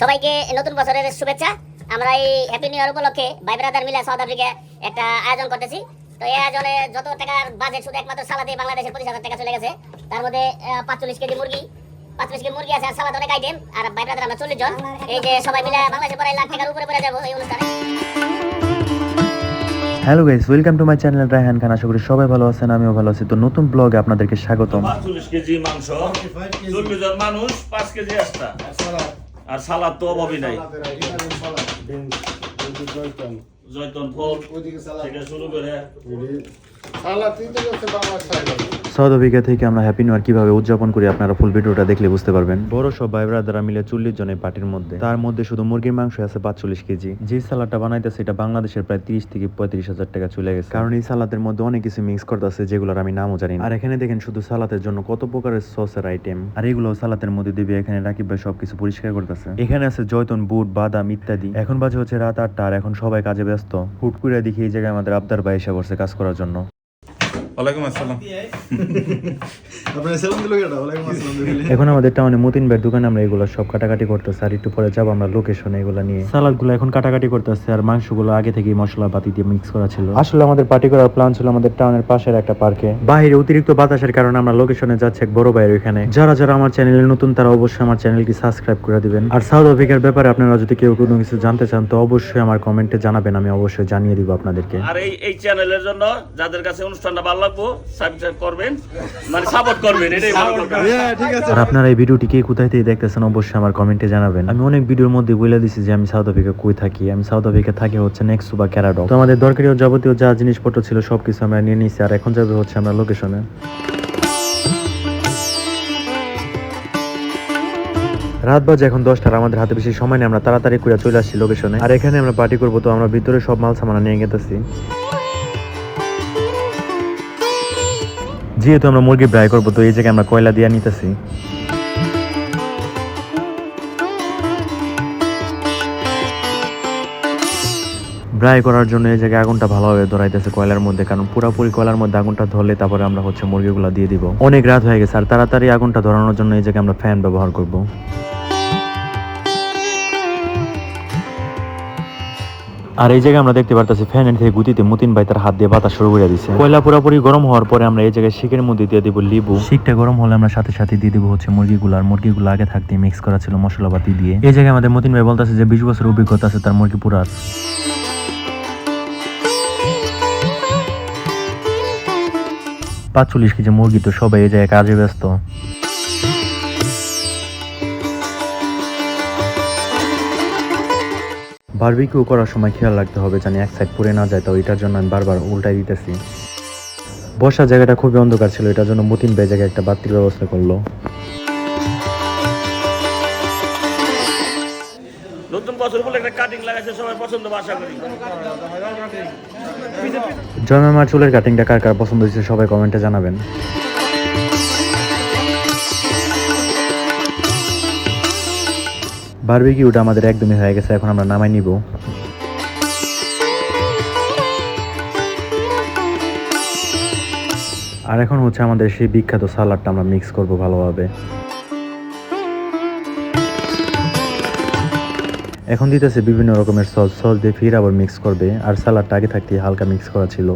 সবাইকে নতুন বছরের শুভেচ্ছা। আমরা এই হ্যাপি নিউ ইয়ার উপলক্ষে ভাই ব্রাদার মিলে সাউথ আফ্রিকা একটা আয়োজন করতেছি। তো এই আয়োজনে যত টাকার বাজেট শুধু একমাত্র সালাদে বাংলাদেশের 25,000 টাকা চলে গেছে। তার মধ্যে 45 কেজি মুরগি আছে, আর সালাদ অনেক আইটেম। আর ভাই ব্রাদার আমরা 40 জন। এই যে সবাই মিলে বাংলাদেশে প্রায় লাখ টাকার উপরে পড়ে যাবো এই অনুষ্ঠানে। Hello guys, welcome to my channel Raihan Khan. আশা করি সবাই ভালো আছেন, আমিও ভালো আছি। তো নতুন ব্লগে আপনাদেরকে স্বাগতম। 45 কেজি মাংস, 40 জন মানুষ, 5 কেজি এক্সট্রা আর সালাদ তো অভাবই নাই। জয়তন ফল থেকে শুরু করে সাউথ আফ্রিকা থেকে আমরা হ্যাপি নিউ ইয়ার কিভাবে উদযাপন করি আপনারা ফুল ভিডিওটা দেখলে বুঝতে পারবেন। বড় সব ভাই ব্রাদাররা মিলে 40 জনের পার্টির মধ্যে, তার মধ্যে শুধু মুরগির মাংস আছে 45 কেজি। যে সালাদটা বানাইতেছে এটা বাংলাদেশের প্রায় 30 থেকে 35,000 টাকা চলে গেছে, কারণ এই সালাদের মধ্যে অনেক কিছু মিক্স করতেছে যেগুলোর আমি নামও জানি না। আর এখানে দেখেন শুধু সালাদের জন্য কত প্রকারের সসের আইটেম, আর এগুলো সালাদের মধ্যে দিবে। এখানে রাকিব ভাই সবকিছু পরিষ্কার করতেছে। এখানে আছে জয়তন, বুট, বাদাম ইত্যাদি। এখন বাজে হচ্ছে রাত 8টা, আর এখন সবাই কাজে ব্যস্ত। হুট করে দেখি এই জায়গায় আমাদের আবদার ভাই এসে বসে কাজ করার জন্য। ওয়ালাইকুম আসসালাম। এখন আমাদের টাউনে মতিন ভাইয়ের দোকানে আমরা এগুলো সব কাটাকাটি করতেছি, আর একটু পরে যাবো আমরা লোকেশনে এগুলো নিয়ে। সালাদগুলো এখন কাটাকাটি করতেছে, আর মাংসগুলো আগে থেকেই মশলা পাতি দিয়ে মিক্স করা ছিল। আসলে আমাদের পার্টি করার প্ল্যান ছিল আমাদের টাউনের পাশের একটা পার্কে। বাইরে অতিরিক্ত বাতাসের কারণে আমরা লোকেশনে যাচ্ছি এক বড় ভাইয়ের ওখানে। যারা যারা আমার চ্যানেলে নতুন তারা অবশ্যই আমার চ্যানেলটি সাবস্ক্রাইব করে দিবেন। আর সাউথ আফ্রিকার ব্যাপারে আপনারা যদি কেউ কোনো কিছু জানতে চান তো অবশ্যই আমার কমেন্টে জানাবেন, আমি অবশ্যই জানিয়ে দিব আপনাদেরকে। আর এই চ্যানেলের জন্য যাদের কাছে অনুষ্ঠানটা ভালো লাগবে সাবস্ক্রাইব করবেন, মানে সাপোর্ট করবেন, এটাই ভালো কথা। আর আপনারা এই ভিডিওটি কে কোথায় থেকে দেখতেছেন অবশ্যই আমার কমেন্টে জানাবেন। আমি অনেক ভিডিওর মধ্যে বলে দিছি যে আমি সাউথ আফ্রিকা কই থাকি। আমি সাউথ আফ্রিকা থাকি হচ্ছে নেক্সট বা ক্যারাডক। তো আমাদের দরকারি যাবতীয় যা জিনিসপত্র ছিল সবকিছু আমরা নিয়ে নিয়েছি, আর এখন যাবে হচ্ছে আমরা লোকেশনে। রাত বাজে এখন 10টা, আমাদের হাতে বেশি সময় নেই, আমরা তাড়াতাড়ি করে চলে আসছি লোকেশনে। আর এখানে আমরা পার্টি করবো, তো আমরা ভিতরে সব মাল সামান নিয়ে গেতেছি। যেহেতু আমরা মুরগি ফ্রাই করবো তো এই জায়গায় আমরা কয়লা দিয়ে নিতেছি। ফ্রাই করার জন্য এই জায়গায় আগুনটা ভালোভাবে ধরাইতেছে কয়লার মধ্যে, কারণ পুরোপুরি কয়লার মধ্যে আগুনটা ধরলে তারপরে আমরা হচ্ছে মুরগিগুলো দিয়ে দিব। অনেক রাত হয়ে গেছে, আর তাড়াতাড়ি আগুনটা ধরানোর জন্য এই জায়গায় আমরা ফ্যান ব্যবহার করব। আর এই জায়গায় আমরা দেখতে পারতেছি ফ্যানের থেকে গুতিতে মতিন ভাই তার হাত দিয়ে বাতাস শুরু করে দিচ্ছে। কয়লা পুরোপুরি গরম হওয়ার পরে আমরা এই জায়গায় শিকের মধ্যে দিয়ে দিব লেবু। শিকটা গরম হলে আমরা সাথে সাথে দিয়ে দিব হচ্ছে মুরগিগুলো। আর মুরগিগুলো আগে থাকতে মিক্স করা ছিল মশলাপাতি দিয়ে। এই জায়গায় আমাদের মতিন ভাই বলতেছে যে 20 বছর অভিজ্ঞতা আছে তার মুরগি পুরার। 45 কেজি মুরগি, তো সবাই এই জায়গায় কাজে ব্যস্ত। বারবিকিউ করার সময় খেয়াল রাখতে হবে জানি এক সাইড পুড়ে না যায়, তো এটার জন্য আমি বারবার উল্টাই দিতেছি। বসার জায়গাটা খুবই অন্ধকার ছিল, এটার জন্য মতিন ভাই জায়গায় একটা বাতির ব্যবস্থা করলো। নতুন বছর বলে একটা কাটিং লাগাইছে, সবাই পছন্দ আশা করি। জয়মামার চুলের কাটিংটা কার কার পছন্দ হয়েছে সবাই কমেন্টে জানাবেন। বারবিকিউটা আমাদের একদমই হয়ে গেছে, এখন আমরা নামাই নিব। আর এখন হচ্ছে আমাদের সেই বিখ্যাত সালাডটা আমরা মিক্স করব ভালোভাবে। এখন দিতেছে বিভিন্ন রকমের সস দিয়ে ফির আবার মিক্স করবে। আর সালাডটা আগে থাকতে হালকা মিক্স করা ছিল।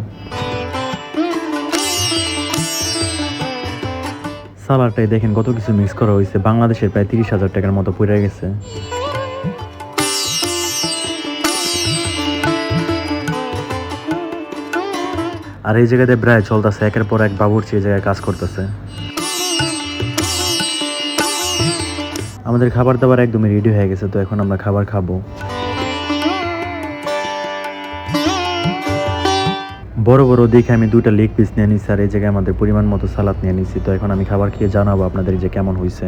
সালাডটাই দেখেন কত কিছু মিক্স করা হয়েছে, বাংলাদেশের প্রায় 30,000 টাকার মতো পড়ে গেছে। আর এই জায়গাতে প্রায় চলতেছে একের পর এক বাবুর্চি এই জায়গায় কাজ করতেছে। আমাদের খাবার দাবার একদমই রেডি হয়ে গেছে, তো এখন আমরা খাবার খাবো। বড় বড় দেখে আমি 2টা লেগ পিস নিয়ে নিচ্ছি, আর এই জায়গায় আমাদের পরিমাণ মতো সালাদ নিয়ে নিচ্ছি। তো এখন আমি খাবার খেয়ে জানাবো আপনাদের যে কেমন হয়েছে।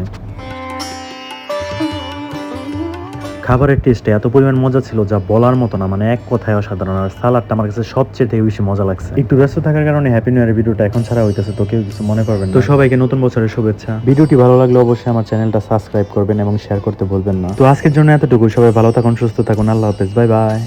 খাবারের টেস্টে এত পরিমাণ মজা ছিল যা বলার মতো না, মানে এক কথায় অসাধারণ। আর সালাদটা আমার কাছে সবচেয়ে থেকে বেশি মজা লাগছে। একটু ব্যস্ত থাকার কারণে হ্যাপি নিউ ইয়ারের ভিডিওটা এখন ছাড়া হইতেছে, তো কেউ কিছু মনে করবেন না। তো সবাইকে নতুন বছরের শুভেচ্ছা। ভিডিওটি ভালো লাগলে অবশ্যই আমার চ্যানেলটা সাবস্ক্রাইব করবেন এবং শেয়ার করতে ভুলবেন না। তো আজকের জন্য এতটুকু, সবাই ভালো থাকুন, সুস্থ থাকুন, আল্লাহ হাফেজ, বাই বাই।